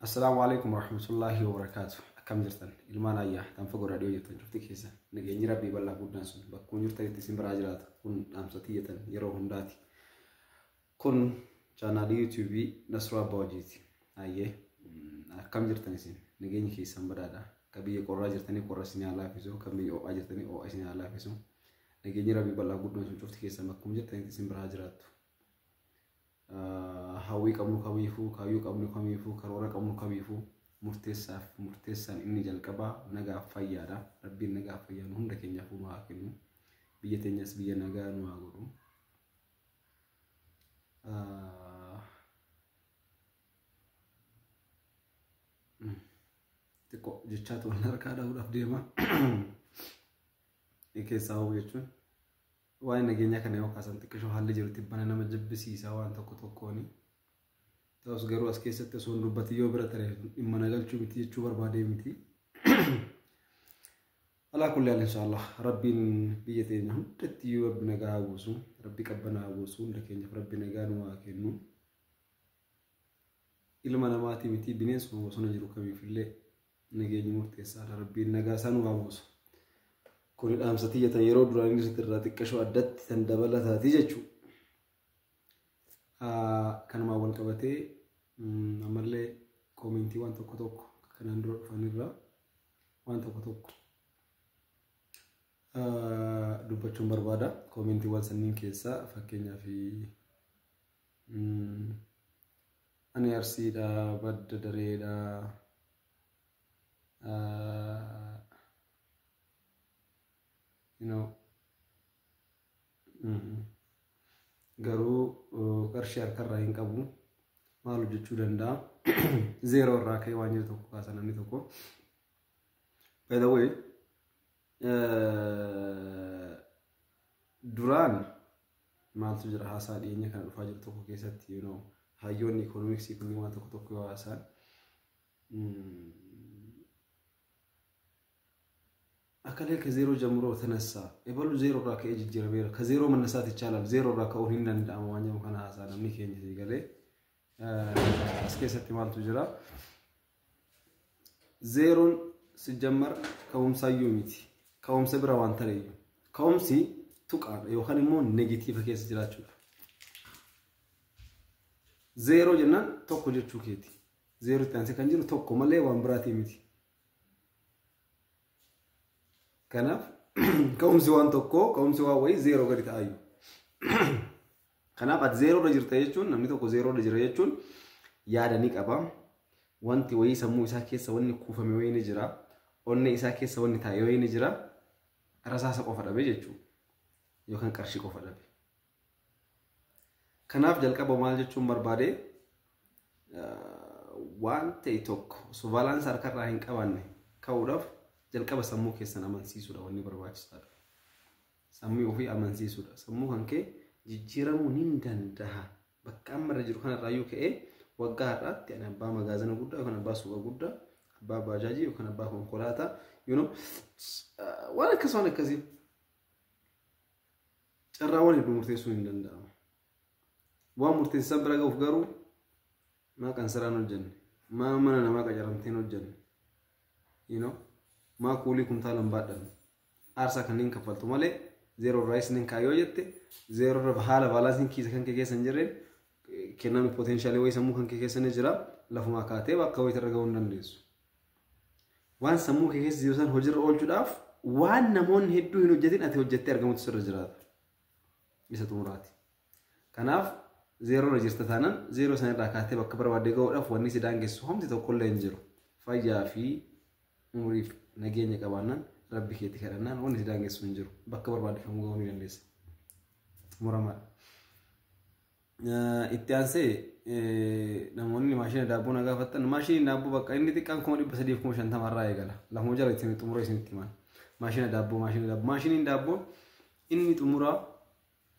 السلام عليكم ورحمة الله وبركاته. كم جرتن ilmaan ayyaa tan fagoo raadiyoo jirtan cufti keessa nageenyi rabbii bal'aa guddaan sun bakkuun jirtanitti isin biraa jiraata kun dhaamsatii jettan yeroo hundaati kun chaanaalii yuutuubii Nasruu Abbaa Hojiiti. Ayyee akkam jirtan isin nageenyi keessan badhaadha ka biyya qorraa jirtanii qorra isin haa laafisu ka biyya ho'aa jirtanii ho'aa isin haa laafisu nageenyi rabbii bal'aa guddaan sun cufti keessa bakkuun jirtanitti isin biraa jiraattu. Hawwii qabnu kamiifuu kaayyuu qabnu kamiifuu karoora qabnu kamiifuu murteessaan inni jalqabaa nagaaf fayyaadha. Rabbiin nagaaf fayyaa nu hunda keenyaaf nu haa kennu. Biyya teenyas biyya nagaa nu haa godhu. Xiqqoo jechaatu waan harkaa dhahuudhaaf deema. Keessaa hoo jechuun waan nageenyaa kana yoo kaasan xiqqishoo haalli jirutti bana nama jibbisiisaa waan tokko tokkooni. Ta'us garuu as keessatti osoo dubbatti yoo bira taree dhimma nagalchuu miti jechuu barbaadee miti. Alaa kulli haal inshallah rabbiin biyya teenya hundatti yoo rabbi nagaa haa buusu rabbi qabbanaa haa buusu hunda keenyaaf rabbi nagaa nu haa kennu. Ilma namaatii miti bineensuma bosona jiru kamiifillee nageenyi murteessaadha rabbiin nagaa isaa nu haa buusu. Kun dhaamsatii jetan yeroo duraan inni irraa xiqqashoo addatti tan dabalataati jechuudha. Kanumaan wal qabatee ammallee koomentii waan tokko tokko kanaan dura dhufanirraa waan tokko tokko dubbachuun barbaada. Koomentii waan sanniin keessaa fakkeenyaaf ani arsiidha badda dareedha garuu qarshii harkarraa hin qabu maal hojjechuu danda'a zeeroo irraa ka'ee waan jiru tokko kaasan namni tokko. By the way duraan maaltu jira haasaa dhiyeenya kana dhufaa jiru tokko keessatti hayyoonni ikoonomiksii kun waan tokko tokko yoo haasaan akkalee ከዜሮ ጀምሮ ተነሳ የበሉ ዜሮ ራ ከእጅ ጀምሮ ከዜሮ መነሳት ይቻላል ዜሮ ራ ከውን እንደንዳም ዋኛው ከና ሐሳብ ነው ከኝ ሲገለ አስከሰት ማልቱ ጅራ ዜሮን ሲጀመር ከውም ሳዩ ሚቲ ከውም ሰብራ ዋንተለዩ ከውም ሲ ቱቃ የሆነሞ ኔጌቲቭ ከስ ጅራችሁ ዜሮ ጀናን ቶኮ ጀቹ ኬቲ ዜሮ ታንሰ ከንጅሩ ቶኮ መለ ዋንብራቲ ሚቲ كناف كم سوان توكو كم سوا وي زيرو قريت أيو كناف at zero رجرت يجون نمني توكو zero رجرت يجون يا دنيك أبام وانتي وي سمو إساكي سواني كوفا ميوي نجرا أوني إساكي سواني تايوي نجرا راسا كوفا دبي يجو يوكان كرشي كوفا دبي كناف جلك أبو مال يجون بربادي وانتي توكو سو بالانس أركر راهين كواني كودف jalqaba sammuu keessan amansiisuudha wanni barbaachisaadha. Sammuu ofii amansiisuudha. Sammuu kan kee jijjiiramuu ni danda'a. Bakka amma irra jiru kana irraa yoo ka'e waggaa har'aatti ani abbaa magaazina guddaa yookaan abbaa suuqa guddaa abbaa baajaajii yookaan abbaa konkolaataa waan akkasii carraawwan hedduu murteessuu hin danda'amu. Waan murteessan bira ga'uuf garuu maa qansaraan hojjenne maa mana namaa qacaramteen hojjenne ما كولي كنت على بعدين أرسل كنين كفلتو ماله زيرو رايس نين كايو جت زيرو ربحالة بالازين كيس كان كيس نجرين كنا من potential ويس سمو كان كيس نجرا لفما كاتب وكوي ترجعون ننديس وان سمو كيس زيوسان هجر أول جداف وان نمون هدو هنو جدين أتى وجدت أرجعون تسر جرات بيسا تمراتي كناف زيرو رجست ثانا زيرو سنة راكاتب وكبر وديكو أف وني سدانجس هم تتو كل إنجرو فيا في مريف نجيني كبارنا ربي كي تكررنا وني تدانج سونجرو بكبر بعد كم قومي لنديس مرامات إتيانسي نموني ماشين دابونا قافتن ماشين دابو بقى إني تكان كمري بس ديف كمشان تمر راي قالا لا مجرد يتمي تمر يسمي تمان ماشين دابو إني تمرا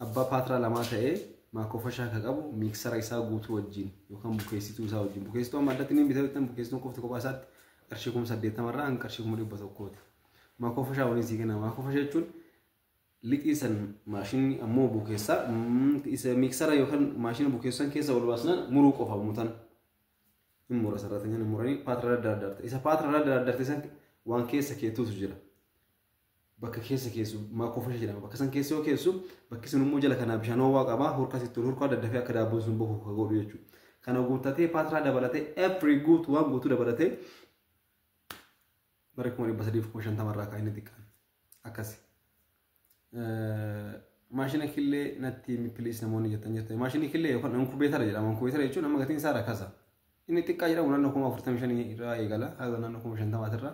أبا باترا لما تأي ما كوفشا كابو ميكسر إسا قوتو وجين يوكان بوكيسي توسا وجين بوكيسي تو ما دتني بيتوتن بوكيسي تو كوفت كوباسات كرشيكم سديت مرة عن كرشيكم اللي بتوقوت ما كوفشة ولا زيكنا ما كوفشة تقول ليك إنسان ماشين أمو بوكيسا إذا ميكسر يوكان ماشين بوكيسان كيسا ولا بسنا مروك أو فموتان Immura sarratanyaan immuranii paatira adda addaarte. Isa paatira adda addaarte san waan keessa keetuutu jira. Bakka keessa keessu maakofasha jedhama. Bakka san keessa yoo keessu bakki sun immoo jala kanaa bishaan ho'aa qabaa hurka sitti hurka adda dafee akka daabboon sun bohu ka godhu jechuudha. Kana guuttatee paatira dabalatee every guutu waan guutuu dabalatee bara 1350 irraa kaa'inni xiqqaan akkasi. Maashina killee natti please namoonni jettan jirtan. Maashina killee yookaan inkubeetara jedhama. Inkubeetara jechuun amma gatiin isaa rakasa. Inni xiqqaa jedhamu naannoo 45 irraa eegala. Haga naannoo 50 irraa.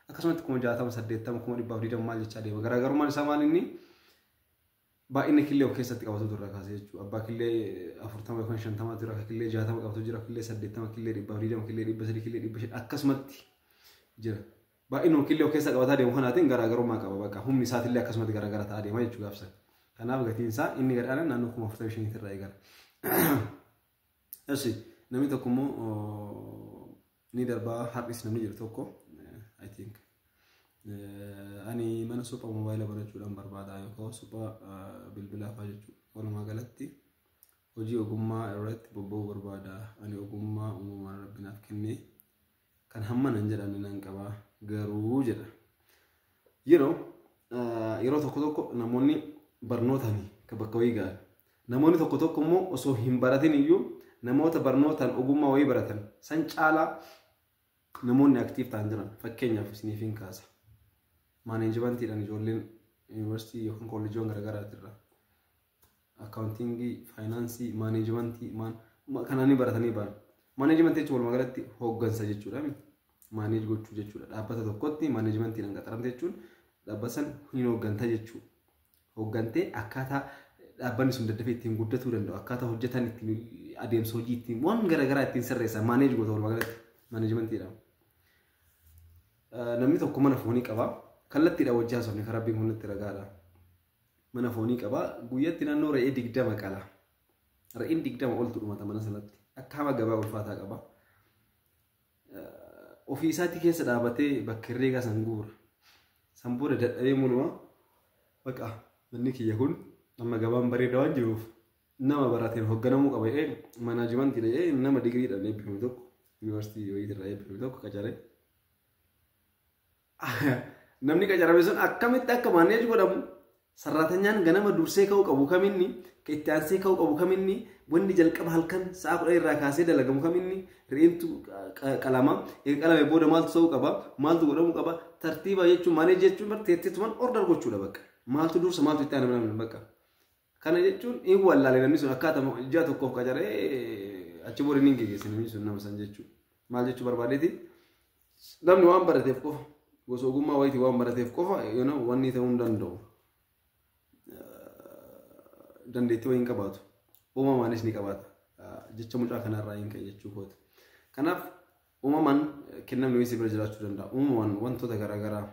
Akkasumatti 60 80 120 maal jechaa deema. Garaagarummaan isaa maal inni baay'inni killee of keessatti qabatu irraa kaasee jechuudha. Abbaa killee 40 yookaan 50 jira, killee 60 qabatu jira, killee 80, killee 120, killee 100, killee 100 akkasumatti jira. Baay'inni killee of keessa qabataa deemu kanaatiin garaagarummaa qaba. Bakka humni isaatillee akkasumatti garaagara ta'aa deema jechuudha gaafsa. Kanaaf gatiin isaa inni gadhaadhaan naannoo 45 irraa eegala. Eessi namni tokko immoo ni darbaa har'is namni jiru tokko I think ani mana suphaa moobaayila barachuudhaan barbaada yookaan suphaa bilbilaa fa'aa jechuudha. Walumaa galatti hojii ogummaa irratti bobba'uu barbaada. Ani ogummaa uumamaan rabbinaaf kennee kan hamma nan jedhamne nan qaba garuu jedha. Yeroo tokko tokko namoonni barnootani ka bakka wayii gahan. Namoonni tokko tokko immoo osoo hin baratin iyyuu namoota barnootaan ogummaa wayii baratan san caalaa namoonni aktiif ta'an jiran fakkeenyaaf isiniif hin kaasa. Maaneejimentiidhaan ijoolleen yuunivarsiitii yookaan kolleejiiwwan garaagaraati irraa akkaawuntiingii, faayinaansii, maaneejimentii kanaan baratanii ba'an. Maaneejimentii jechuun walumaa galatti hooggansa jechuudha. Maaneej gochuu jechuudha. Dhaabbata tokkotti maaneejimentiidhaan qaxaramte jechuun dhaabbata san hin hoogganta jechuudha. Hooggantee akkaataa dhaabbanni sun daddafee ittiin guddatuu danda'u akkaataa hojjetan ittiin adeemsa hojii ittiin waan garaagaraa ittiin sirreessan maaneej goota walumaa galatti maaneejimentiidhaan. Namni tokko mana foonii qabaa. Kallattiidhaan wajjin haasofne karaa rabbiin hundatti ragaadha. Mana foonii qabaa. Guyyaatti naannoo re'ee 20 qala. Re'een 20 oltu dhumata mana sanatti. Akka hama gabaa ulfaataa qaba. Ofii isaatii keessa dhaabatee bakka herreegaa san guura. San booda dadhabee mul'uma. Baqa manni kiyya kun amma gabaan bareedaa waan jiruuf nama barateen hoogganamuu qaba. Manaajimantii nama digiriidhaan eebbifame tokko yuunivarsiitii wayiitirraa eebbifame tokko qacaree. Namni qacarame sun akkamitti akka maaneej godhamu sarratanyaan ganama dursee ka'uu qabu kaminni itti aansee ka'uu qabu kaminni wanni jalqaba halkan sa'a 10 irraa kaasee dalagamu kaminni re'eentu qalama qalame booda maaltu ta'uu qaba maaltu godhamu qaba tartiiba jechuun maaneej jechuun barteetteetumaan order gochuudha bakka maaltu dursa maaltu itti aanamna bakka kana jechuun hin wallaalee namni sun akkaataa ijaa tokkoof qacaree achi booda hin geessin namni sun nama san jechuudha maal jechuu barbaadeeti namni waan barateef qofa gosa ogummaa wayitii waan barateef qofa wanni ta'uu hin danda'u. Dandeettii wayiin qabaatu. Uumamaanis ni qabaata. Jecha mucaa kanarraa hin ka'e jechuu kooti. Kanaaf uumamaan kennamni wayii si bira jiraachuu danda'a. Uumamaan wantoota garaagaraa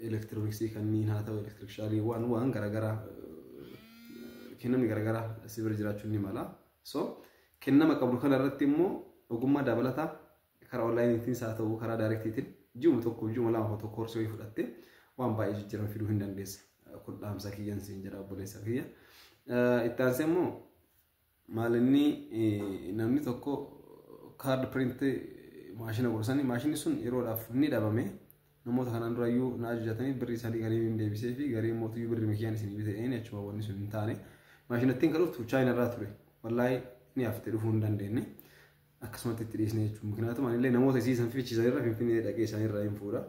elektirooniksii kanneen haa ta'u elektirikshaalii waan garaagaraa kennamni garaagaraa si bira jiraachuu ni mala. So kennama qabdu kanarratti immoo ogummaa dabalataa karaa onlaayiniitiin haa ta'u karaa daayirektiitiin ji'uma tokko ji'uma lama tokko koorsii fudhattee waan baay'ee jijjiirama fiduu hin dandeessa. Kun dhaamsa kiyyan siin jedha obboleessa kiyya. Itti aansee immoo maalinni namni tokko kaard piriintii maashina godhusanii maashinni sun yeroodhaaf ni dhabame namoota kanaan durayyuu na ajajatanii birrii isaanii garii hin deebisee fi garii mootiyyuu birrii mikiyyaan isin bitee achuma wanni sun hin taane maashinattiin kan dhuftu chaayina irraa ture. Wallaahi ni haftee dhufuu hin dandeenye. Akkasumatti itti dhiisne jechuudha. Mukinaatuma anillee namoota isiisan fiichisan irra finfinnee dhaqee isaan irraa hin fuudha.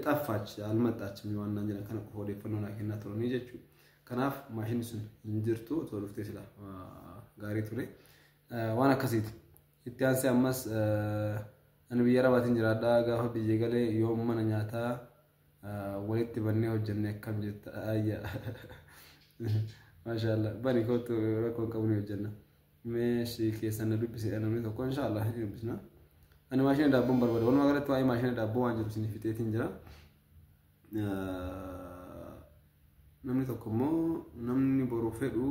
Xaffaachi almaxxaachimni waan naan jedhan kana qofa odeeffannoo naa kennaa turanii jechuudha. Kanaaf maashinni sun hin jirtu otoo dhuftee sila gaarii ture. Waan akkasiiti. Itti aansee ammas ani biyya arabaatiin jiraadhaa gaafa biyya galee yoo mana nyaataa walitti bannee hojjannee akkam jetta ayya. Maashaallah bani kootu rakkoon qabu ni hojjanna. Meeshii keessan na dubbisee namni tokko inshaallah ni dubbisna. Ani maashina daabboon barbaada. Walumaa galatti waa'ee maashina daabboo waan jiru isiniif fixeetiin jira. Namni tokko immoo namni boruu fedhu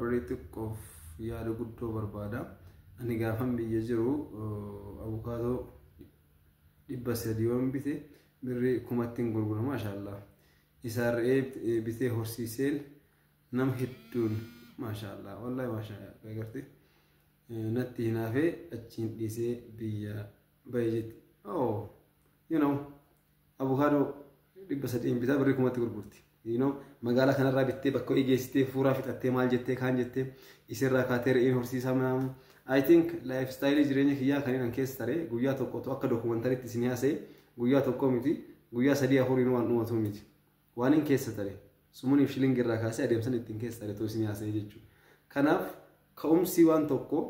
birrii xiqqoof yaada guddoo barbaada. Ani gaafan biyya jiru abukaatoo 300 yoon bite birrii 1000 gurgura maashaallah. Isaan re'ee bitee horsiiseen nama hedduun maashaallah wallahi maashaallah agartee natti hinaafe achiin dhiisee biyya bayjit oh you know avocado dibba sadeen bitaa birrii kumatti gurgurti you know magaalaa kanarraa bittee bakka igeessitee fuuraa fixattee maal jettee kaan jettee isirraa kaatee re'een horsiisaa maam I think lifestyle jireenya kiyyaa kan keessa tare guyyaa tokko akka dokumentariitti isin haasee guyyaa tokko miti guyyaa sadii afuriin waan dhumatu miti waan in keessa tare sumuuniif shilingi irraa kaasee adeemsan ittiin keessa tare too isin haasee jechuudha kanaaf ka'umsi waan tokko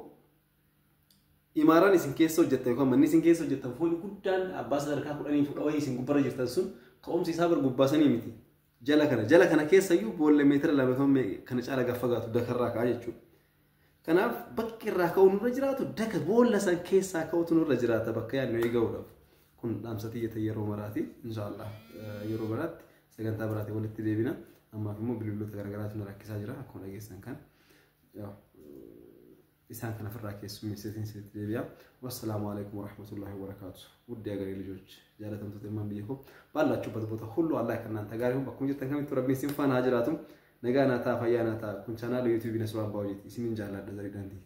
imaaraan isin keessa hojjettan yookaan manni isin keessa hojjettan foolii guddaan abbaa sadarkaa 10 fudhawee isin gubbarra jirtan sun ka'umsi isaa bargubbaasanii miti jala kana keessa iyyuu boolla meetira lama kana caala gaffagaatu dakarraa ka'a jechuudha kanaaf bakki irraa ka'uu nurra jiraatu daka boolla san keessaa ka'utu nurra jiraata bakka yaadnu eega'uudhaaf kun dhaamsatii yeroo maraati inshallah yeroo maraatti sagantaa biraatti walitti deebina ammaaf immoo bilbiloota garagaraatu na rakkisaa jira akkuma dhageessan kan إسان كان في الراكيس من سيتين ليبيا والسلام عليكم ورحمة الله وبركاته ودي أقري لجوج جالة تمتلمان بيكم بالله تشوف بطبطة كله الله كنا نتجارهم بكون جت كم تربي سينفان هاجراتهم نجانا تا فيانا تا كنت أنا ليوتيوب نسوان باوجت اسمين جالة دزاري دندي